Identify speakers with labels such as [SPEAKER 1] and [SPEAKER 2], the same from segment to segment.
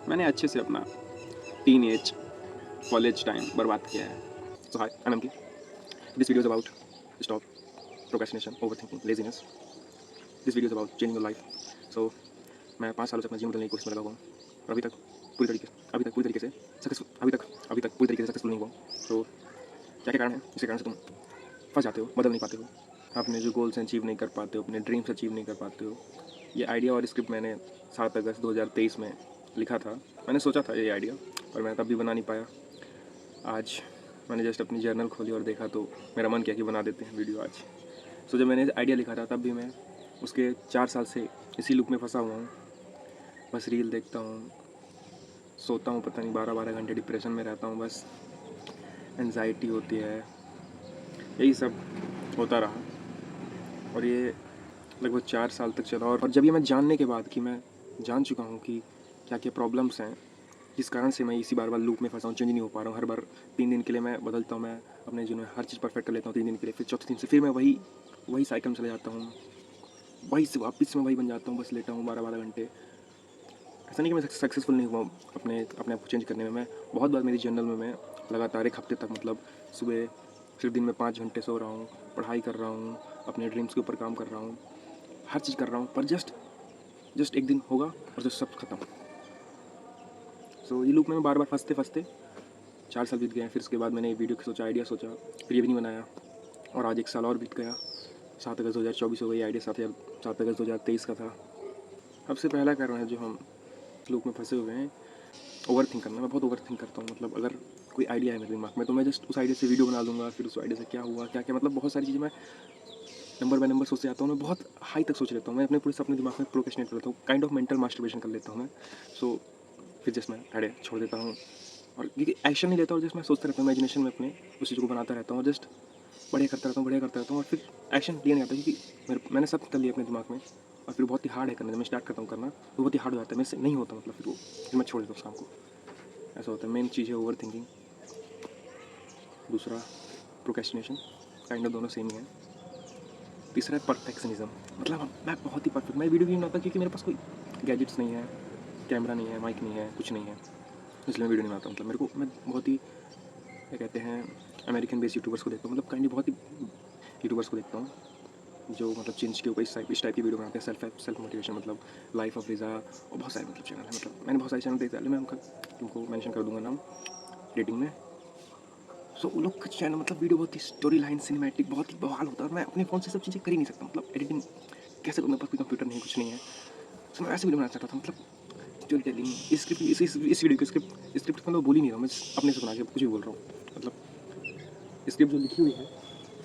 [SPEAKER 1] मैंने अच्छे से अपना टीन एज कॉलेज टाइम बर्बाद किया है। So hi, I am MK. This video is about stop procrastination, overthinking, laziness. This video is about changing your life. So मैं 5 सालों से अपना जीवन बदलने की कोशिश में लगा हुआ हूँ और अभी तक पूरी तरीके से सक्सेसफुल नहीं हुआ हूँ। तो क्या क्या कारण है इसके कारण से तुम फंस जाते हो, बदल नहीं पाते हो, अपने जो गोल्स अचीव नहीं कर पाते हो, अपने ड्रीम्स अचीव नहीं कर पाते हो। ये आइडिया और स्क्रिप्ट मैंने 7 अगस्त 2023 में लिखा था। मैंने सोचा था ये आइडिया, पर मैं तब भी बना नहीं पाया। आज मैंने जस्ट अपनी जर्नल खोली और देखा तो मेरा मन किया कि बना देते हैं वीडियो आज। सो जब मैंने आइडिया लिखा था तब भी मैं उसके 4 साल से इसी लूप में फंसा हुआ हूँ। बस रील देखता हूँ, सोता हूँ पता नहीं 12-12 घंटे, डिप्रेशन में रहता हूँ, बस एनजाइटी होती है, यही सब होता रहा। और ये लगभग 4 साल तक चला। और जब ये मैं जानने के बाद कि मैं जान चुका हूँ कि क्या क्या प्रॉब्लम्स हैं जिस कारण से मैं इसी बार बार लूप में फंसा हूँ, चेंज नहीं हो पा रहा हूँ। हर बार 3 दिन के लिए मैं बदलता हूँ, मैं अपने जीवन में हर चीज़ परफेक्ट कर लेता हूँ 3 दिन के लिए, फिर चौथे दिन से फिर मैं वही साइकिल में चले जाता हूँ, वही से वापस मैं वही बन जाता हूँ, बस लेटा हूँ 12-12 घंटे। ऐसा नहीं कि मैं सक्सेसफुल नहीं हुआ अपने अपने आप को चेंज करने में। मैं बहुत बार मेरी जर्नल में मैं लगातार 1 हफ्ते तक मतलब सुबह सिर्फ दिन में 5 घंटे सो रहा हूँ, पढ़ाई कर रहा हूँ, अपने ड्रीम्स के ऊपर काम कर रहा हूँ, हर चीज़ कर रहा हूँ, पर जस्ट एक दिन होगा और जो सब खत्म। सो ये लूप में बार बार फंसते 4 साल बीत गए। फिर उसके बाद मैंने वीडियो सोचा, आइडिया सोचा, फिर ये भी नहीं बनाया और आज 1 साल और बीत गया। 7 अगस्त 2024 हो गई, आइडिया 7 अगस्त 2023 का था। सबसे पहला कारण है जो हम लूप में फंसे हुए हैं, ओवर थिंक करना। मैं बहुत ओवर थिंक करता हूँ। मतलब अगर कोई आइडिया है मेरे दिमाग में तो मैं जस्ट उस आइडिया से वीडियो बना दूंगा, फिर उस आइडिया से क्या हुआ क्या क्या, मतलब बहुत सारी चीज़ें मैं नंबर बाय नंबर सोचते जाता हूँ। मैं बहुत हाई तक सोच लेता हूँ, मैं अपने पूरे अपने दिमाग में प्रोक्रेस्टिनेट कर लेता हूँ, काइंड ऑफ मेंटल मास्टरबेशन कर लेता हूँ मैं। सो फिर जस्ट मैं अड़े छोड़ देता हूँ और क्योंकि एक्शन नहीं लेता और जस्ट मैं सोचता रहता हूँ, इमेजिनेशन में अपने उस चीज़ को बनाता रहता हूँ और जस्ट बढ़िया करता रहता हूँ और फिर एक्शन लिया नहीं आता क्योंकि मैंने सब कर लिया अपने दिमाग में और फिर बहुत ही हार्ड है करने। जब मैं स्टार्ट करता हूँ करना तो बहुत ही हार्ड हो जाता है, मेरे से नहीं होता, मतलब फिर मैं छोड़ देता हूँ उस काम को। ऐसा होता है। मेन चीज़ है ओवर थिंकिंग, दूसरा प्रोक्रेस्टिनेशन, काइंड ऑफ दोनों सेम ही है। तीसरा है परफेक्शनिज्म। मतलब मैं बहुत ही परफेक्ट, मैं वीडियो भी नहीं बनाता क्योंकि मेरे पास कोई गैजेट्स नहीं है, कैमरा नहीं है, माइक नहीं है, कुछ नहीं है, इसलिए मैं वीडियो नहीं बनाता। मतलब मेरे को, मैं बहुत ही क्या कहते हैं, अमेरिकन बेस्ड यूट्यूबर्स को देखता हूँ, मतलब काइंडली बहुत ही यूट्यूबर्स को देखता हूँ जो मतलब चेंज के ऊपर इस टाइप की वीडियो बनाते हैं, सेल्फ मोटिवेशन, मतलब लाइफ ऑफ रिजा और बहुत सारे मतलब चैनल है। मतलब मैंने बहुत सारे चैनल देखे, मैं उनका तुमको मेंशन कर दूंगा नाम रेटिंग में। सो उन लोग का चैनल मतलब वीडियो बहुत ही स्टोरी लाइन सिनेमैटिक बहुत ही बवाल होता है और मैं अपने फ़ोन से सब चीज़ें कर ही नहीं सकता। मतलब एडिटिंग कैसे करूँ, मेरे पास कोई कंप्यूटर नहीं, कुछ नहीं है। सो मैं ऐसे वीडियो बनाना चाहता था, मतलब स्टोरी टेलिंग, स्क्रिप्ट, इस वीडियो की स्क्रिप्ट मतलब बोल ही नहीं रहा हूँ मैं, अपने से बना के कुछ भी बोल रहा हूँ। मतलब स्क्रिप्ट जो लिखी हुई है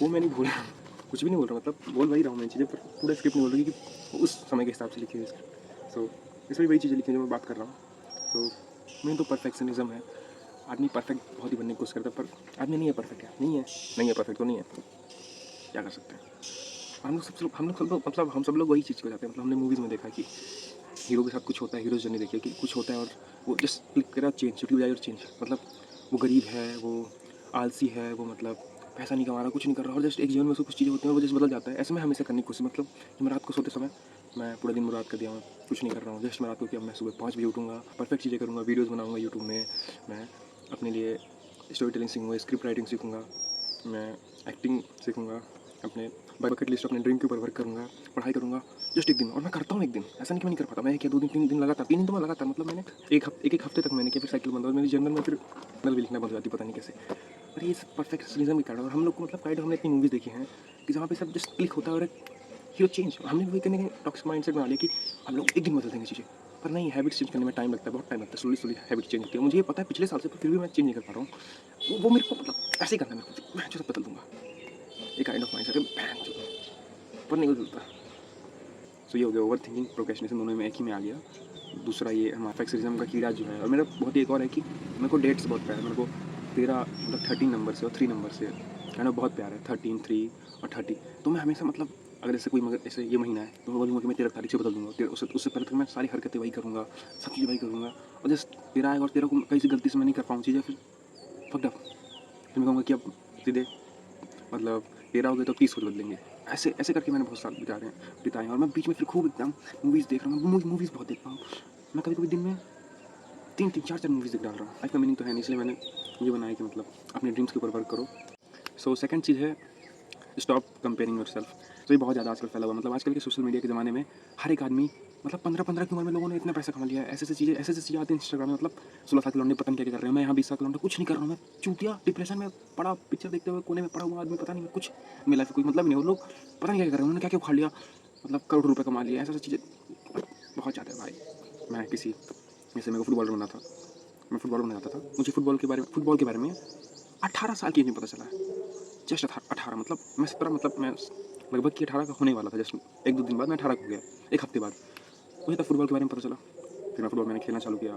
[SPEAKER 1] वो मैं नहीं बोल रहा हूँ, कुछ भी नहीं बोल रहा, मतलब बोल वही रहा हूँ मैं चीज़ें, पर पूरा स्क्रिप्ट नहीं बोल रहा क्योंकि उस समय के हिसाब से लिखी हुई स्क्रिप्ट। सो इसमें वही चीज़ें लिखी हैं जो मैं बात कर रहा हूँ। सो मेन तो परफेक्शनिज्म है। आदमी परफेक्ट बहुत ही बनने की कोशिश करता है पर आदमी नहीं है परफेक्ट, है नहीं है परफेक्ट तो नहीं है, क्या कर सकते हैं। हम लोग सब लोग मतलब हम सब लोग वही चीज़ को जाते हैं। मतलब हमने मूवीज़ में देखा कि हीरो के साथ कुछ होता है, हीरो जर्नी देखिए कि कुछ होता है और वो जस्ट क्लिक करा चेंज, छुट्टी बजाई और चेंज। मतलब वो गरीब है, वो आलसी है, वो मतलब पैसा नहीं कमा रहा, कुछ नहीं कर रहा और जस्ट एक जीवन में उसको कुछ चीज़ें होती हैं और वो जस्ट बदल जाता है। ऐसे में हमेशा करने की कोशिश, मतलब मैं रात को सोते समय मैं पूरा दिन मुराद कर दिया, मैं कुछ नहीं कर रहा हूँ, जस्ट मैं रात को कि अब मैं सुबह 5 बजे उठूँगा, परफेक्ट चीज़ें करूँगा, वीडियोज़ बनाऊँगा यूट्यूब में, मैं अपने लिए स्टोरी टेलिंग सीखूँगा, स्क्रिप्ट राइटिंग सीखूँगा, मैं एक्टिंग सीखूँगा, अपने बकेट लिस्ट अपने ड्रीम के ऊपर वर्क करूँगा, पढ़ाई करूँगा, जस्ट एक दिन। और मैं करता हूँ एक दिन, ऐसा नहीं कि मैं नहीं कर पाता, मैं 1 या 2 दिन 3 दिन लगातार, 3 दिन तो मैं लगातार, मतलब मैंने एक हफ्ते तक मैंने किया, फिर साइकिल बंद और मेरी जर्नल में फिर नल भी लिखना बंद हो जाती, पता नहीं कैसे। और ये सब परफेक्शनिज्म के कारण। और हम लोग को मतलब काइंड हमने इतनी मूवीज़ देखी हैं कि जहाँ पे सब जस्ट क्लिक होता है और हीरो चेंज, हमने वही करने के टॉक्सिक माइंडसेट बना लिया कि हम लोग एक दिन बदल देंगे चीज़ें। पर नहीं, हैबिट्स चेंज करने में टाइम लगता है, बहुत टाइम लगता है, स्लोली हैबिट चेंज होती है। मुझे ये पता है पिछले साल से, पर फिर भी मैं चेंज नहीं कर पा रहा हूँ। वो मेरे को मतलब ऐसे ही करना है मेरे को, मैं जो सब बदल दूँगा, एक काइंड ऑफ माइंडसेट है, पर नहीं बदलता। सो ये हो गया ओवर थिंकिंग, प्रोक्रेस्टिनेशन, दोनों में एक ही में आ गया। दूसरा ये हमारा परफेक्शनिज्म का कीड़ा जो है। और मेरा बहुत एक और है कि मेरे को डेट्स बहुत प्यार है, मेरे को 13 मतलब 13 नंबर से और 3 नंबर से कहना बहुत प्यार है, 13, 3 और 30। तो मैं हमेशा मतलब अगर जैसे कोई मगर ऐसे ये महीना है तो मैं बोलूँगा कि मैं 13 तारीख से बदल दूँगा, उससे पहले तक मैं सारी हरकतें वही करूँगा, सब चीज़ें वही करूँगा और जस्ट 13 आएगा और 13 को कहीं से गलती से मैं नहीं कर पाऊँ चीज़ें, फिर फक्ड अप। फिर मैं कहूँगा कि अब सीधे मतलब 13 हो गए तो 30 को बदलेंगे। ऐसे ऐसे करके मैंने बहुत साल बिताए हैं और मैं बीच में फिर खूब एकदम मूवीज़ देख रहा हूँ। मूवीज़ बहुत देखता हूँ मैं। कभी कभी दिन में तीन तीन चार चार मूवीज़ देख डाल रहा हूँ। लाइफ का मीनिंग तो है नहीं, इसलिए मैंने ये बनाया कि मतलब अपने ड्रीम्स के ऊपर वर्क करो। सो सेकंड चीज़ है स्टॉप कंपेयरिंग योरसेल्फ। तो ये बहुत ज़्यादा आजकल फैला हुआ, मतलब आजकल के सोशल मीडिया के ज़माने में हर एक आदमी मतलब 15-15 की उम्र में लोगों ने इतना पैसा कमा लिया है, ऐसे ऐसे चीज़ें आती हैं इंस्टाग्राम में, मतलब 16 साल के लौंडे पता नहीं क्या क्या कर रहे हैं, मैं यहाँ 20 साल का लौंडा कुछ नहीं कर रहा हूँ, मैं चूतिया डिप्रेशन में पड़ा, पिक्चर देखते हुए कोने में पड़ा हुआ आदमी, पता नहीं कुछ मेरी लाइफ कोई मतलब नहीं, वो लोग पता नहीं क्या कर रहे हैं, उन्होंने क्या क्या उखाड़ लिया, मतलब करोड़ रुपये कमा लिया, ऐसा चीज़ें बहुत ज़्यादा है भाई। मैं किसी जैसे मेरे को फुटबॉलर बनना था, मैं फुटबॉल बनना चाहता था, मुझे फुटबॉल के बारे में 18 साल की एज में पता चला है। जस्ट 18, मतलब मैं 17, मतलब मैं लगभग कि 18 का होने वाला था, जस्ट 1-2 दिन बाद मैं 18 हो गया, 1 हफ्ते बाद मुझे तब फुटबॉल के बारे में पता चला। फिर मैं फुटबॉल मैंने खेलना चालू किया,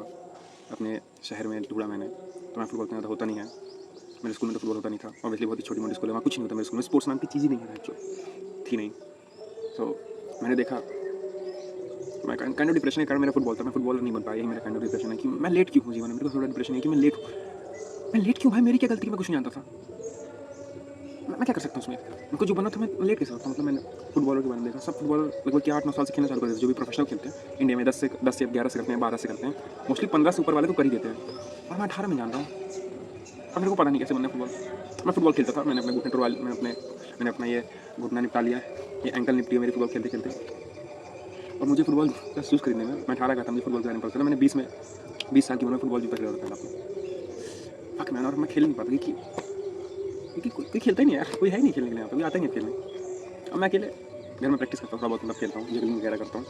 [SPEAKER 1] अपने शहर में ढूंढा मैंने, तो मैं फुटबॉल इतना ज़्यादा होता नहीं है, मेरे स्कूल में तो फुटबॉल होता नहीं था, ऑब्वियसली बहुत ही छोटी मोटी स्कूल है, वहाँ कुछ नहीं होता मेरे स्कूल में, स्पोर्ट्स नाम की चीज़ ही नहीं है एक्चुअल, थी नहीं। सो मैंने देखा, मैं काइंड ऑफ डिप्रेशन के कारण मेरा फुटबॉल था, मैं फुटबॉलर नहीं बन पाया, यही मेरा काइंड ऑफ डिप्रेशन है कि मैं लेट क्यों हूँ जीवन में, मेरे को थोड़ा डिप्रेशन है कि मैं लेट हूँ, मैं लेट क्यों भाई, मेरी क्या गलती, मैं कुछ नहीं जानता था, मैं क्या कर सकता हूँ उसमें, मेरे को जो बनना था मैं लेट कैसे होता हूँ। मतलब मैंने फुटबॉलर के बारे में देखा, सब फुटबॉलर लगभग कि 8-9 साल से खेलना चालू कर देते हैं, जो भी प्रोफेशनल खेलते हैं इंडिया में 10 से 11 से करते हैं, 12 से करते हैं, मोस्टली 15 से ऊपर वाले तो कर ही देते हैं, और मैं 18 में जान रहा हूँ, और मेरे को पता नहीं कैसे बनना फुटबॉल। मैं फुटबॉल खेलता था, मैंने अपने घुटने टुरवा, मैंने अपना ये घुटना निपटा लिया, ये एंकल निपटी है मेरी फुटबॉल खेलते खेलते, और मुझे फुटबॉल का शूज़ खरीदने में मैं 18 का था, मुझे फुटबॉल के बारे में पता चला, मैंने 20 साल की उम्र में फुटबॉल जूता खरीदा था अपना, फक मैन, और मैं खेल नहीं पाता क्योंकि कोई खेलता ही नहीं यार, कोई है ही नहीं खेलने के लिए, यहाँ पे कोई आता ही नहीं खेलने, और मैं अकेले घर में प्रैक्टिस करता हूँ, थोड़ा बहुत मतलब खेलता हूँ, जगलिंग वगैरह करता हूँ,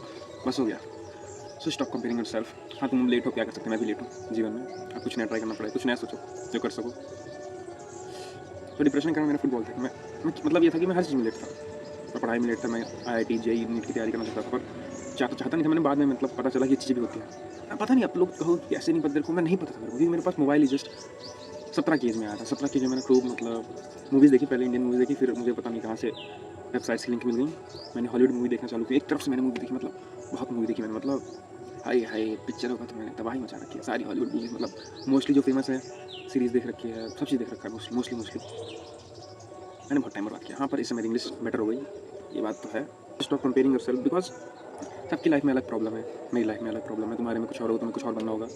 [SPEAKER 1] बस हो गया। So stop comparing yourself. हाँ तुम लेट हो, क्या कर सकते हैं, मैं भी लेट हूँ जीवन में, आप कुछ नया ट्राई करना पड़ेगा, कुछ नया सोचो जो कर सको। तो डिप्रेशन का कारण मेरा फुटबॉल था, मैं मतलब ये था कि मैं हर चीज़ में लेट था, मैं पढ़ाई में लेट था, मैं IIT JEE नीट की तैयारी करना चाहता था, पर चाहता नहीं था मैंने, बाद में मतलब पता चला कि ये चीज़ें भी होती हैं। पता नहीं आप लोग कहो कि ऐसे नहीं पता, मैं नहीं पता था मेरे को, क्योंकि मेरे पास मोबाइल ही जस्ट 17 की एज में आया था। 17 की एज में मैंने खूब मतलब मूवीज़ देखी, पहले इंडियन मूवीज़ देखी, फिर मुझे पता नहीं कहाँ से वेबसाइट्स की लिंक मिल गई, मैंने हॉलीवुड मूवी देखना चालू की, एक तरफ से मैंने मूवी देखी, मतलब बहुत मूवी देखी मैंने, मतलब हाय हाय पिक्चरों का तो मैंने तबाही मचा रखी है, सारी हॉलीवुड मूवीज़, मतलब मोस्टली जो फेमस है सीरीज़ देख रखी है, सब चीज़ देख रखा है मोस्टली मैंने बहुत टाइम बर्बाद किया। हाँ पर इससे मेरी इंग्लिश बेटर हो गई, ये बात तो है। स्टॉप कंपेयरिंग योरसेल्फ, बिकॉज सबकी लाइफ में अलग प्रॉब्लम है, मेरी लाइफ में अलग प्रॉब्लम है, तुम्हारे में कुछ और होगा, तुम्हें कुछ और बनना होगा,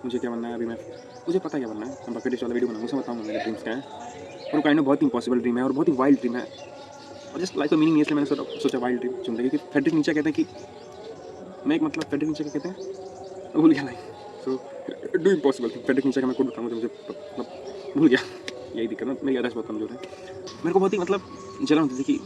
[SPEAKER 1] मुझे क्या बनना है अभी, मुझे पता क्या बनना है, मैं बकेट लिस्ट वाला वीडियो बनाऊंगा, उसमें बताऊंगा मेरे ड्रीम्स क्या हैं, और काइंड ऑफ बहुत इम्पॉसिबल ड्रीम है और बहुत ही वाइल्ड ड्रीम है, और जस्ट लाइफ का मीनिंग नहीं है, इसलिए मैंने सोचा वाइल्ड ड्रीम चुन लिया, क्योंकि फ्रेडरिक नीचे कहते हैं कि मैं एक मतलब फ्रेडरिक नीचे क्या कहते हैं, भूल गया line, so do impossible thing, Friedrich Nietzsche का मैं खुद बताऊँगा, मुझे मतलब भूल गया, यही दिक्कत है, मेरी यादाश्त बहुत कमजोर है। मेरे को बहुत ही मतलब जलन होती थी कि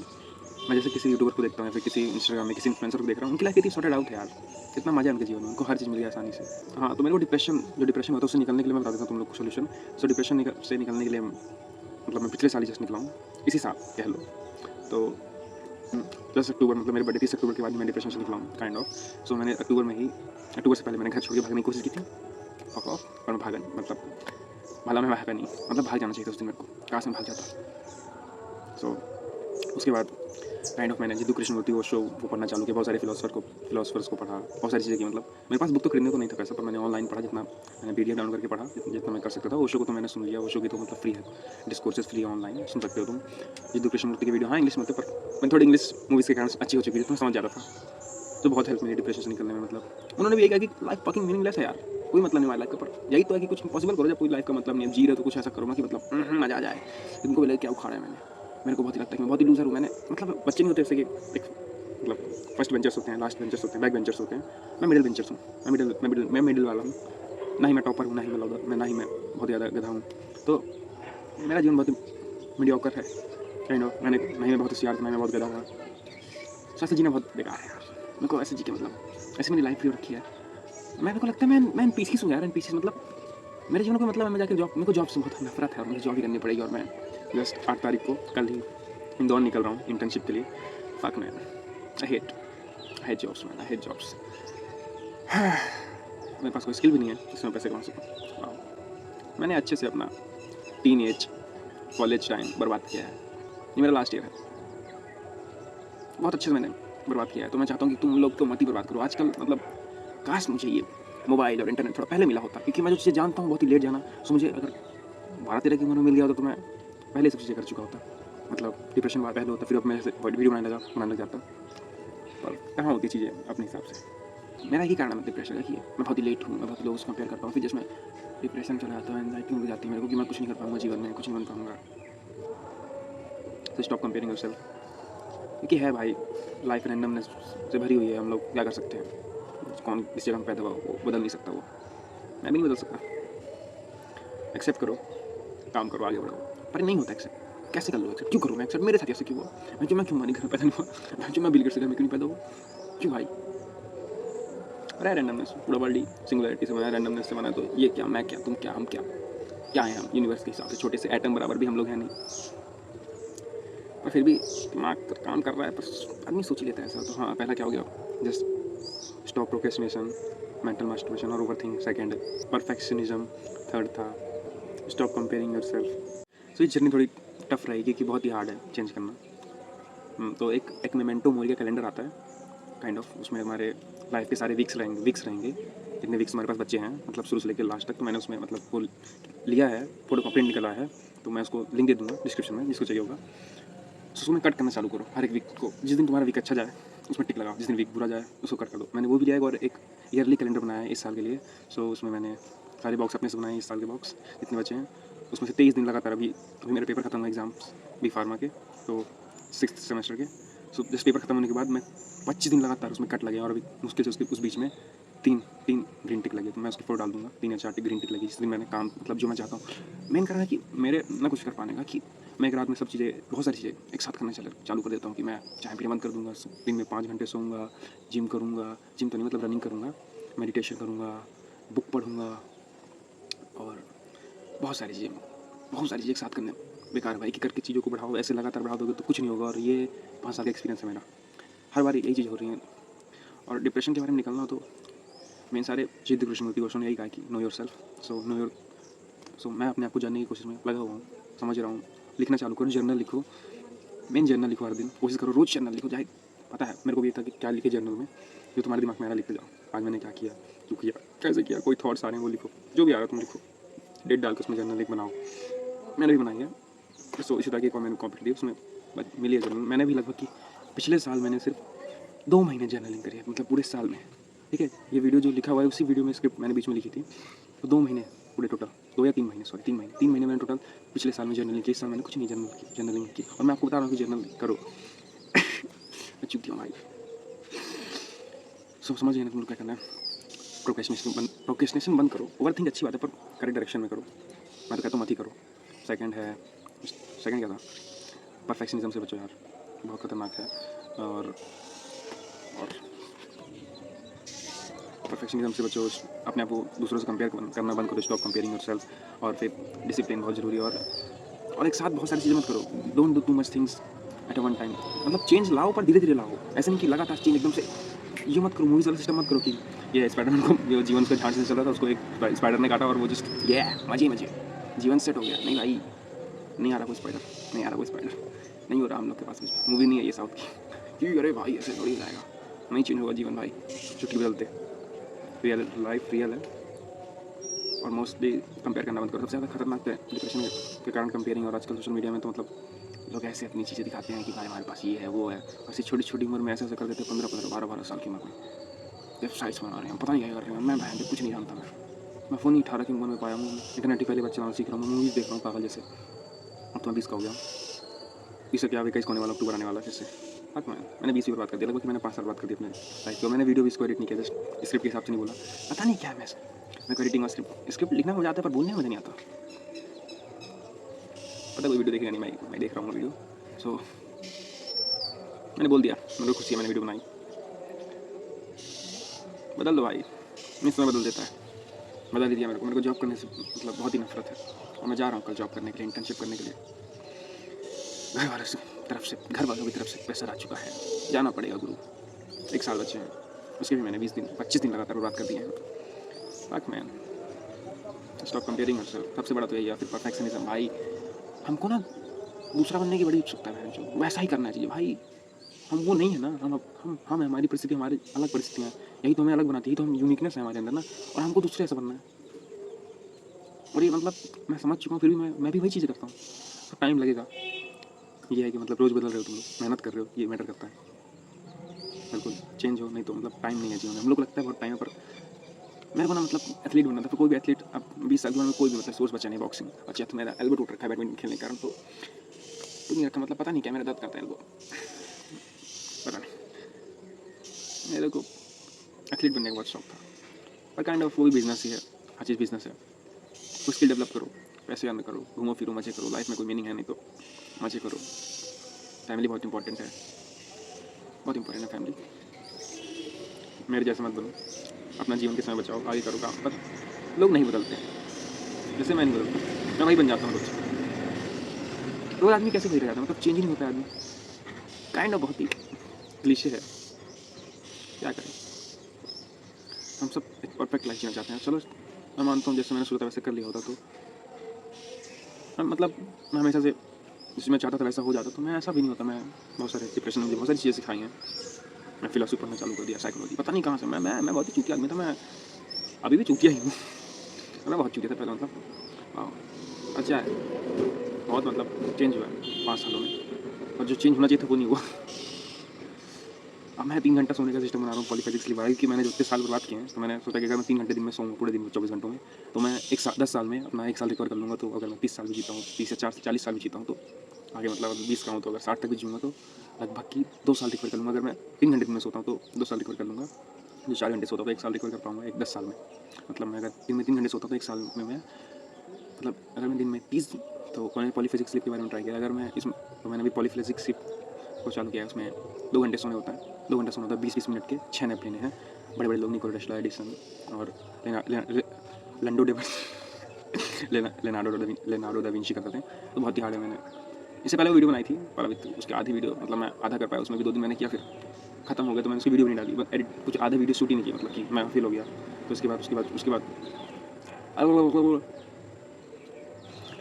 [SPEAKER 1] मैं जैसे किसी यूट्यूबर को देखता हूँ या फिर किसी इंस्टाग्राम में किसी इन्फ्लुएंसर को देख रहा हूँ, उनकी लाइफ इतनी सॉर्टेड आउट है यार, कितना मजा है उनके जीवन में, उनको हर चीज़ मिल गई आसानी से। हाँ तो मेरे को डिप्रेशन होता है, उससे निकलने के लिए मैं बता देता हूँ तुम लोग को सोल्यूशन। सो डिप्रेशन से निकलने के लिए मतलब मैं पिछले साल ही जस्ट निकला हूँ, इसी साल कह लो, तो 10 अक्टूबर मतलब मेरे बर्थडे 30 अक्टूबर के बाद मैं डिप्रेशन से निकला हूँ काइंड ऑफ। सो मैंने अक्टूबर से पहले मैंने घर छोड़ के भागने की कोशिश की थी, और मैं भागा नहीं, मतलब भला मैं भागा नहीं, मतलब भाग जाना चाहिए था उस दिन मेरे को, काश मैं भाग जाता। सो उसके बाद काइंड ऑफ मैंने जिद्दू कृष्णमूर्ति वो पढ़ना चालू किया, बहुत सारे फिलोसफर्स को पढ़ा, बहुत सारी चीज़ें की, मतलब मेरे पास बुक तो खरीदने को नहीं था पैसा, पर मैंने ऑनलाइन पढ़ा, जितना मैंने PDF डाउनलोड करके पढ़ा, जितना मैं कर सकता था। ओशो को तो मैंने सुन लिया, ओशो की तो मतलब फ्री है, डिस्कोर्सेस फ्री है, ऑनलाइन सुन सकते हो तुम। जिद्दू कृष्णमूर्ति की वीडियो हाँ इंग्लिश में होते, पर मैं थोड़ी इंग्लिश मूवीज़ के कारण अच्छी हो चुकी थी, तो मैं समझ जाता था, तो बहुत हेल्प मिली डिप्रेशन से निकलने में। मतलब उन्होंने भी यही कहा कि लाइफ फकिंग मीनिंगलेस है यार, कोई मतलब नहीं हमारी लाइफ का, पर यही तो है कि कुछ इम्पॉसिबल करो, जब कोई लाइफ का मतलब नहीं है, जी रहे तो कुछ ऐसा करो ना कि मतलब मजा आ जाए। तुमको भी क्या उखाड़ा है मेरे को बहुत ही लगता है कि मैं बहुत ही लूजर हूँ, मैंने मतलब बच्चे नहीं होते जैसे कि एक मतलब फर्स्ट बेंचर्स होते हैं, लास्ट बेंचर्स होते हैं, बैक बेंचर्स होते हैं, मैं मिडिल बेंचर्स हूँ, मैं मिडिल वाला हूँ, ना ही मैं टॉपर हूँ, ना ही मैं बहुत ज़्यादा गधा हूँ, तो मेरा जीवन बहुत ही मीडियोकर है काइंड ऑफ। ना ही मैं बहुत होशियार था, ना ही मैं बहुत गधा हुआ, ऐसे जीना बहुत बेकार है यार, मेरे को ऐसे जी के मतलब ऐसे मेरी लाइफ भी रखी है। मेरे को लगता है मैं इन पीसीस हूँ यार, इन पीसीस मतलब मेरे जीवन को मतलब मैं जाकर मेरे को जॉब से बहुत नफरत है और मुझे जॉब ही करनी पड़ेगी, और मैं जस्ट 8 तारीख को कल ही इंदौर निकल रहा हूँ इंटर्नशिप के लिए। Fuck man, I hate jobs man, I hate jobs. मेरे पास कोई स्किल भी नहीं है जिसमें पैसे कमा सकूँ। मैंने अच्छे से अपना टीन कॉलेज टाइम बर्बाद किया है, ये मेरा लास्ट ईयर है, बहुत अच्छे से मैंने बर्बाद किया है, तो मैं चाहता हूँ कि तुम लोग तो मत ही बर्बाद करो। आजकल मतलब काश मुझे ये मोबाइल और इंटरनेट थोड़ा पहले मिला होता, क्योंकि मैं जो चीज़ें जानता हूँ बहुत ही लेट जाना, सो मुझे अगर 12-13 की उम्र में मिल गया होता तो मैं पहले सब चीज़ें कर चुका होता, मतलब डिप्रेशन पहले होता, फिर अब मैं वीडियो बनाने लग जाता, पर कहाँ होती चीज़ें अपने हिसाब से। मेरा यही कारण है डिप्रेशन का कि मैं बहुत ही लेट हूँ, मैं बहुत लोगों से कंपेयर करता हूँ, फिर जब मैं डिप्रेशन चला जाता हूँ, एंजाइटी हो जाती है मेरे को कि मैं कुछ नहीं कर पाऊँगा जीवन में, कुछ नहीं बन पाऊँगा। तो स्टॉप कंपेयरिंग योरसेल्फ, क्योंकि है भाई लाइफ रैंडमनेस से भरी हुई है, हम लोग क्या कर सकते हैं, कौन इस जगह में पैदा हुआ वो बदल नहीं सकता, वो मैं भी नहीं बदल सकता। एक्सेप्ट करो, काम करो, आगे बढ़ो, पर नहीं होता एक्सेप्ट। कैसे कर लो एक्सेप्ट, क्यों करूँ मैं एक्सेप्ट, मेरे साथ ऐसे क्यों हुआ, मैं क्यों मानी घर में पैदा नहीं हुआ, मैं बिल गेट्स के घर में क्यों नहीं पैदा हुआ, क्यों भाई। अरे रैंडमनेस, पूरा वर्ल्ड ही सिंगुलरिटी से बना है, रैंडमनेस से बना है, तो ये क्या, मैं क्या, तुम क्या, हम क्या हैं हम यूनिवर्स के हिसाब से, छोटे से एटम बराबर भी हम लोग हैं नहीं, पर फिर भी दिमाग काम कर रहा है, पर आदमी सोच लेता है ऐसा। तो हाँ, पहला क्या हो गया, just stop procrastination, mental masturbation और ओवरथिंक, सेकंड परफेक्शनिज्म, थर्ड था स्टॉप कंपेयरिंग योरसेल्फ। सो ये जर्नी थोड़ी टफ रहेगी कि बहुत ही हार्ड है चेंज करना। तो एक मेमेंटो मोरी का कैलेंडर आता है काइंड ऑफ, उसमें हमारे लाइफ के सारे वीक्स रहेंगे जितने वीक्स हमारे पास बच्चे हैं, मतलब शुरू से लेकर लास्ट तक। तो मैंने उसमें मतलब वो लिया है, फोटो का प्रिंट निकला है, तो मैं उसको लिंक दे दूँगा डिस्क्रिप्शन में, जिसको चाहिए होगा। तो उसमें कट करना चालू करो हर एक वीक को, जिस दिन तुम्हारा वीक अच्छा जाए उसमें टिक लगाओ, जिस दिन वीक बुरा जाए उसको कट कर दो। मैंने वो भी लिया है, और एक ईयरली कैलेंडर बनाया है इस साल के लिए। सो उसमें मैंने सारे बॉक्स अपने से बनाए इस साल के बॉक्स जितने बचे हैं, उसमें से 23 दिन लगातार। अभी मेरे पेपर खत्म हुए एग्जाम्स बी फार्मा के, तो 6th सेमेस्टर के। सो जस्ट पेपर खत्म होने के बाद मैं 25 दिन लगातार उसमें कट लगे, और अभी मुश्किल से उसके उस बीच में तीन तीन ग्रीन टिक लगे, तो मैं उसकी फोटो डाल दूंगा, 3 या 4 टिक ग्रीन टिक लगी जिस दिन मैंने काम मतलब जो मैं चाहता हूँ। मेन कारण है कि मेरे ना कुछ कर पाने का, कि मैं एक रात में सब चीज़ें, बहुत सारी चीज़ें एक साथ करना चालू कर देता हूँ, कि मैं चाय पीना बंद कर दूँगा, दिन में 5 घंटे सोऊंगा, जिम करूँगा, जिम तो नहीं मतलब रनिंग करूँगा, मेडिटेशन करूँगा, बुक पढ़ूँगा, और बहुत सारी चीज़ें एक साथ करने बेकार भाई, कि करके चीज़ों को बढ़ाओ, ऐसे लगातार बढ़ा दोगे तो कुछ नहीं होगा। और ये 5 साल का एक्सपीरियंस है मेरा, हर बार यही चीज़ हो रही है। और डिप्रेशन के बारे में निकलना हो तो मेन सारे जिद्द कृष्णमूर्ति गोस्वामी ने यही कहा कि नो योर सेल्फ। सो मैं अपने आप को जानने की कोशिश में लगा हुआ हूँ, समझ रहा हूँ। लिखना चालू करो, जर्नल लिखो, मेन जर्नल लिखो हर दिन, कोशिश करो रोज़ जर्नल लिखो। चाहे पता है मेरे को भी ये था कि क्या लिखे जर्नल में, जो तुम्हारे दिमाग में आ रहा लिखते जाओ, आज मैंने क्या किया, क्यों किया, कैसे किया, कोई थॉट्स आ रहे हैं वो लिखो, जो भी आ रहा है तुम लिखो, डेट डाल के उसमें जर्नल एक बनाओ। मैंने भी बनाई है। सो इसी तरह की मैंने कॉम्पिटेटिव उसमें मिली है जर्नल। मैंने भी लगभग कि पिछले साल मैंने सिर्फ 2 महीने जर्नलिंग करी है, मतलब पूरे साल में। ठीक है, ये वीडियो जो लिखा हुआ है उसी वीडियो में स्क्रिप्ट मैंने बीच में लिखी थी, तो 2 महीने पूरे टोटल, 2 या 3 महीने, सॉरी 3 महीने मैंने टोटल पिछले साल में जर्नलिंग की। इस साल मैंने कुछ नहीं जर्नलिंग की। और मैं आपको बता रहा हूँ कि जर्नल करो। मैं चुप हूँ भाई। सो समझ गए ना तुम लोग क्या करना है। प्रोक्रेस्टिनेशन बंद करो। ओवरथिंक अच्छी बात है, पर करेक्ट डायरेक्शन में करो। मैं तो कहता हूँ मत ही करो। सेकंड क्या था, परफेक्शनिज्म से बचो यार, बहुत खतरनाक है। और परफेक्शनिज्म से बचो, अपने आप को दूसरों से कंपेयर करना बंद करो, स्टॉप कंपेयरिंग योरसेल्फ। और फिर डिसिप्लिन बहुत ज़रूरी है। और एक साथ बहुत सारी चीज़ें मत करो, don't do too much things at one time. मतलब चेंज लाओ, पर धीरे धीरे लाओ, ऐसे नहीं कि लगातार चेंज एकदम से। ये मत करो, मूवीज वाला सिस्टम मत करो कि ये स्पाइडरमैन को जो जीवन का झांसे से चल रहा था उसको एक स्पाइडर ने काटा और वो जस्ट ये मजे जीवन सेट हो गया। नहीं भाई, नहीं आ रहा कोई स्पाइडर, नहीं हो रहा हम लोग के पास कुछ। मूवी नहीं है ये साउथ की, अरे भाई ऐसे थोड़ी जाएगा, नहीं चेंज होगा जीवन भाई, चुटकी बदलते। लाइफ रियल है, और मोस्टली कंपेयर करना बंद करो। सबसे ज़्यादा खतरनाक है डिप्रेशन के कारण कंपेयरिंग। और आजकल सोशल मीडिया में तो मतलब लोग ऐसे अपनी चीज़ें दिखाते हैं कि भाई हमारे पास ये है वो है, ऐसी छोटी उम्र में ऐसे कर देते हैं, 15 12 साल की उम्र में वेबसाइट्स बना रहे हैं, पता नहीं क्या कर रहे हैं। मैं भाई कुछ नहीं जानता। मैं फ़ोन ही 18 की उम्र में पाया हूँ, इंटरनेट ही पहले बार चलाना सीख रहा हूँ, मूवीज़ देख रहा हूँ पागल जैसे। अब तो मैं 20 का हो गया, 20 क्या 21 होने वाला, अक्टूबर आने वाला फिर से। मैंने 20 की बर्बाद कर दिया, लगभग मैंने 5 साल बात कर दी अपने लाइफ को। मैंने वीडियो भी इसको एडिट नहीं किया, जस्ट स्क्रिप्ट के हिसाब से नहीं बोला, पता नहीं क्या है। मैं को एडिटिंग और स्क्रिप्ट लिखना हो जाता है, पर बोलने में मज़ा नहीं आता। पता कोई वीडियो देखेगा नहीं, मैं देख रहा हूँ वीडियो। सो मैंने बोल दिया, मेरे को खुशी है, मैंने वीडियो बनाई। बदल दो भाई, नहीं समय बदल देता है। बदल दिया मेरे को जॉब करने से मतलब बहुत ही नफरत है, और मैं जा रहा हूँ कल जॉब करने के लिए, इंटर्नशिप करने के लिए। घर वालों की तरफ से प्रेशर आ चुका है, जाना पड़ेगा गुरु। 1 साल बचे हैं, उसके भी मैंने 25 दिन लगातार बर्बाद कर दिए हैं। Fuck man, stop comparing yourself. सबसे बड़ा तो यही है। फिर परफेक्शनिज्म भाई, हमको ना दूसरा बनने की बड़ी उत्सुकता है, जो वैसा ही करना चाहिए भाई। हम वो नहीं है ना, हम हमारी परिस्थिति, हमारी अलग परिस्थितियाँ, यही तो हमें अलग बनाती है, तो हम यूनिकनेस है हमारे अंदर ना, और हमको दूसरे ऐसा बनना है। और ये मतलब मैं समझ चुका हूँ, फिर भी मैं भी वही चीज़ें करता हूँ, तो टाइम लगेगा। ये है कि मतलब रोज़ बदल रहे हो तुम लोग, मेहनत कर रहे हो, ये मैटर करता है। बिल्कुल चेंज हो, नहीं तो मतलब टाइम नहीं है जीवन में। हम लोग को लगता है बहुत टाइम है, पर मेरे को ना मतलब एथलीट बनना था। तो कोई भी एथलीट अब 20 साल की उम्र में कोई भी मतलब सोच बचा नहीं बॉक्सिंग। अच्छा तो मेरा एल्बो टूट रखा है बैडमिंटन खेलने के कारण, तो नहीं रखा, मतलब पता नहीं क्या मेरा दर्द करता है एल्बो, पता नहीं। मेरे को एथलीट बनने का बहुत शौक था, पर काइंड ऑफ वो भी बिजनेस ही है, हर चीज़ बिजनेस है। कुछ स्किल डेवलप करो, पैसे अर्न करो, घूमो फिरो, मजे करो, लाइफ में कोई मीनिंग है नहीं तो मजे करो। फैमिली बहुत इंपॉर्टेंट है, बहुत इंपॉर्टेंट है फैमिली। मेरे जैसे मत बनो, अपना जीवन के समय बचाओ, आगे करो काम। पर लोग नहीं बदलते हैं, जैसे मैं नहीं बदलता, मैं वही बन जाता हूँ रोज। रोज आदमी कैसे वही रह जाता है, मतलब चेंज ही नहीं होता आदमी। काइंड ऑफ बहुत ही क्लीशे है, क्या करें। हम सब एक परफेक्ट लाइफ जीना चाहते हैं। चलो मैं मानता हूँ जैसे मैंने सोचा वैसे कर लिया होता तो मतलब मैं हमेशा से जिसमें चाहता था वैसा हो जाता, तो मैं ऐसा भी नहीं होता। मैं बहुत सारे डिप्रेशन, मुझे बहुत सारी चीज़ें सिखाई हैं। मैं फिलोसफी पढ़ना चालू कर दिया, साइकोलॉजी, पता नहीं कहाँ से। मैं बहुत ही चूतिया आदमी था। मैं अभी भी चूतिया ही हूँ। मैं बहुत चूतिया था पहले, मतलब वाह, अच्छा है, बहुत मतलब चेंज हुआ है 5 सालों में, और जो चेंज होना चाहिए था वो नहीं हुआ। अब मैं 3 घंटा सोने का सिस्टम बना रहा हूँ पॉलीफेजिक स्लीप, क्योंकि मैंने जो इतने साल बर्बाद किए हैं, तो मैंने सोचा कि अगर मैं 3 घंटे दिन में सोऊँ पूरे दिन में 24 घंटों में, तो मैं 10 साल में अपना 1 साल रिकवर कर लूँगा। तो अगर मैं 30 साल भी जीता हूँ, 30 से 40 साल भी जीता हूँ, तो आगे मतलब 20 का हूँ तो अगर 60 तक भी जीऊँगा, तो लगभग की 2 साल रिकवर कर लूँगा। अगर मैं 3 घंटे दिन में सोता हूँ तो 2 साल रिकवर कर लूँगा। जो 4 घंटे सोता हूँ तो 1 साल रिकवर कर पाऊँगा, 10 साल में। मतलब मैं अगर दिन में 3 घंटे सोता हूँ तो 1 साल में मैं, मतलब अगर मैं दिन में 30, तो मैंने पॉलीफेजिक स्लीप के बारे में ट्राई किया। अगर मैं इसमें, तो मैंने भी पॉलीफेजिक स्लीप को चालू किया है। उसमें 2 घंटे सोने होता है, 2 घंटे सोना होता है, 20-20 मिनट के 6 नैप लेने हैं। बड़े बड़े लोग निकोला टेस्ला, एडिसन और लंडो डेविड लेनार्डो दा विंची करते थे। तो बहुत ही हार्ड है। मैंने इससे पहले वो वीडियो बनाई थी, पर अभी उसकी आधी वीडियो, मतलब मैं आधा कर पाया, उसमें भी 2 दिन मैंने किया, फिर खत्म हो गया, तो मैंने उसकी वीडियो भी नहीं डाली। एडिट कुछ आधा वीडियो शूट ही नहीं किया, मतलब कि मैं फेल हो गया। तो उसके बाद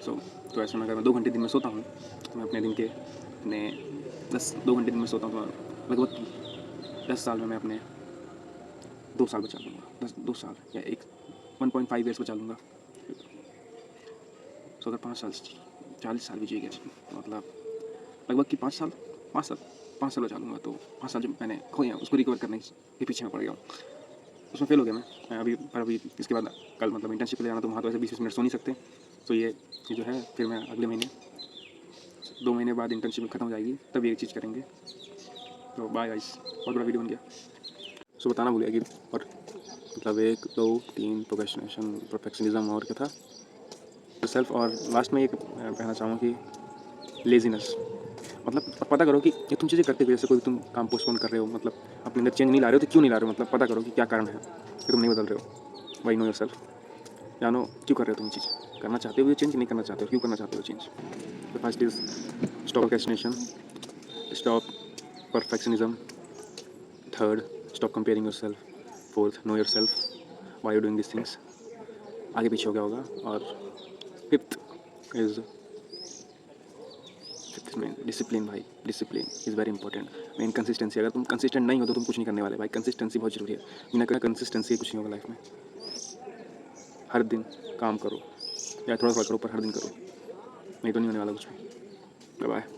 [SPEAKER 1] सो तो ऐसे में अगर मैं 2 घंटे दिन में सोता हूँ, तो मैं अपने दिन के अपने 2 घंटे दिन में सोता हूँ, तो मैं लगभग 10 साल में मैं अपने 2 साल बचा लूँगा। 2 साल या 1.5 ईयर्स बचा लूँगा। सो अगर 5 साल 40 साल भी जी गया, तो मतलब लगभग कि 5 साल बचा लूँगा। तो 5 साल जो मैंने खोया उसको रिकवर करने के पीछे में पड़ गया हूँ। उसमें फेल हो गया मैं अभी इसके बाद कल मतलब इंटर्नशिप पे जाना, तो वहाँ तो ऐसे 20 मिनट सो नहीं सकते। तो ये जो है, फिर मैं अगले महीने 2 महीने बाद इंटर्नशिप खत्म हो जाएगी, तब ये चीज़ करेंगे। तो बाय गाइस, बहुत बड़ा वीडियो बन गया। सो बताना भूल गया कि और मतलब 1 2 3 प्रोक्रेस्टिनेशन, परफेक्शनिज्म, और क्या था, सेल्फ। और लास्ट में ये कहना चाहूँगा कि लेजीनेस। मतलब पता करो कि ये तुम चीज़ें करते हुए, जैसे कोई तुम काम पोस्टपोन कर रहे हो, मतलब अपने अंदर चेंज नहीं ला रहे हो, तो क्यों नहीं ला रहे हो, मतलब पता करो कि क्या कारण है कि तुम नहीं बदल रहे हो। वाई नो योरसेल्फ, जानो क्यों कर रहे हो तुम चीज़, करना चाहते हो ये चेंज, नहीं करना चाहते हो, क्यों करना चाहते हो change. The first is stop procrastination, stop perfectionism. Third, stop comparing yourself. Fourth, know yourself. Why you're doing these things. आगे पीछे हो गया होगा। और फिफ्थ में डिसिप्लिन। भाई discipline is very important. Main consistency, अगर तुम कंसिस्टेंट नहीं हो तो तुम कुछ नहीं करने वाले भाई। कंसिस्टेंसी बहुत जरूरी है, बिना कंसिस्टेंसी कुछ नहीं होगा लाइफ में। हर दिन काम करो, या थोड़ा थोड़ा करो, पर हर दिन करो, नहीं तो नहीं होने वाला कुछ भी। Bye bye.